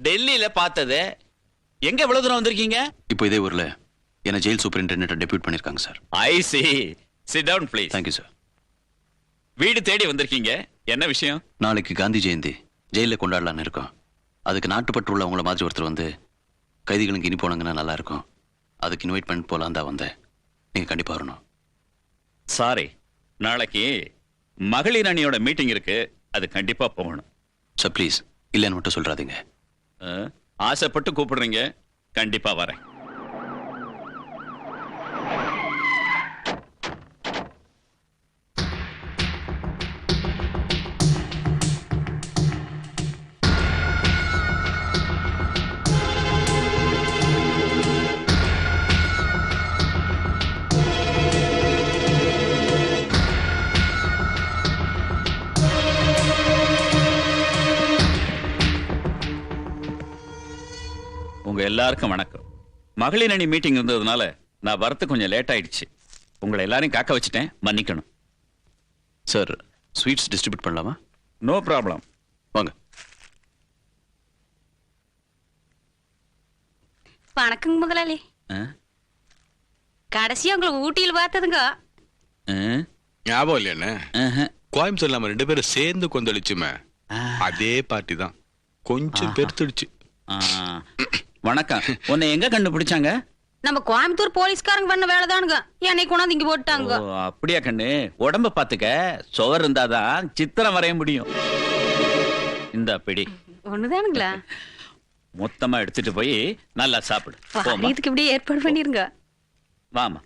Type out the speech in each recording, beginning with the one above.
டெல்லியில பார்த்தது. எங்க இவ்வளவு தூரம் வந்திருக்கீங்க? இப்போ இதே ஊர்ல என்ன ஜெயில் சூப்பரிண்டெண்டன்ட் டெபியூட் பண்ணிருக்காங்க sir. I see. Sit down please. Thank you sir. வீடு தேடி வந்திருக்கீங்க, என்ன விஷயம்? நாளைக்கு காந்தி ஜெயந்தி ஜெயிலில் கொண்டாடலான்னு இருக்கோம். அதுக்கு நாட்டுப்பற்று உள்ள உங்களை மாதிரி ஒருத்தர் வந்து கைதிகளுக்கு இனி போனாங்கன்னா நல்லா இருக்கும். அதுக்கு இன்வைட் பண்ணிட்டு போலாம் தான் வந்தேன். நீங்க கண்டிப்பா வரணும். சாரி, நாளைக்கு மகளிர் அணியோட மீட்டிங் இருக்கு, அது கண்டிப்பா போகணும். சார் ப்ளீஸ் இல்லைன்னு மட்டும் சொல்றாதீங்க. ஆசைப்பட்டு கூப்பிடுறீங்க, கண்டிப்பா வரேன். உங்க எல்லாருக்கும் வணக்கம். மகளிர் அணி மீட்டிங் இருந்ததுனால நான் வரது கொஞ்சம் லேட் ஆயிடுச்சு. உங்களை எல்லாரையும் காக்க வச்சுட்டேன், மன்னிக்கணும். சார் ஸ்வீட்ஸ் டிஸ்ட்ரிபியூட் பண்ணலாமா? No problem. வாங்க. வணக்கங்க முதலாளி. கடைசியா உங்களை ஊட்டியில் பார்த்ததுங்க. ஞாபகம் இல்லையானே? கோயம்புத்தூர்ல நம்ம 2 பேரும் சேர்ந்து கொந்தளிச்சுமே, அதே பார்ட்டி தான். கொஞ்சம் பெருத்துடுச்சு. வணக்கம். உன்னை எங்க கண்டுபிடிச்சாங்க? நம்ம கோயம்புத்தூர் போலீஸ்காரங்க பண்ண வேலைதானுங்க. என்னை கொண்டாந்து இங்க போட்டாங்க. அப்படியா கண்ணு? உடம்ப பாத்துக்க. சுவர் இருந்தாதான் சித்திரம் வரைய முடியும். இந்த பிடி ஒண்ணுதானுங்களா? மொத்தமா எடுத்துட்டு போய் நல்லா சாப்பிடு. இதுக்கு இப்படியே ஏற்பாடு பண்ணிருங்க. வாமா.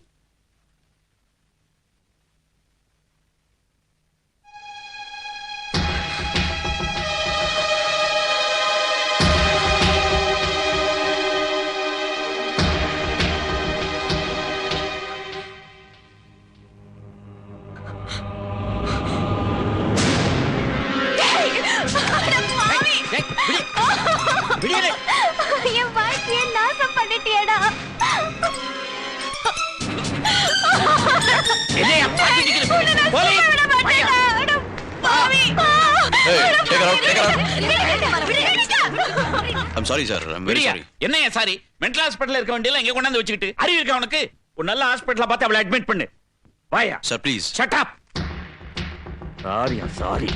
என் வாழ்க்கையை நாசம் பண்ணிட்டியடா. I'm sorry sir. I'm very sorry. என்னையா சாரி? மென்டல் ஹாஸ்பிடல்ல இருக்க வேண்டியல எங்க கொண்டாந்து வச்சுக்கிட்டு அறிவு இருக்கா உனக்கு? ஒரு நல்ல ஹாஸ்பிடல்ல பார்த்து அவளை அட்மிட் பண்ணு. வாயா. Sir please. Shut up. சாரியா சாரி.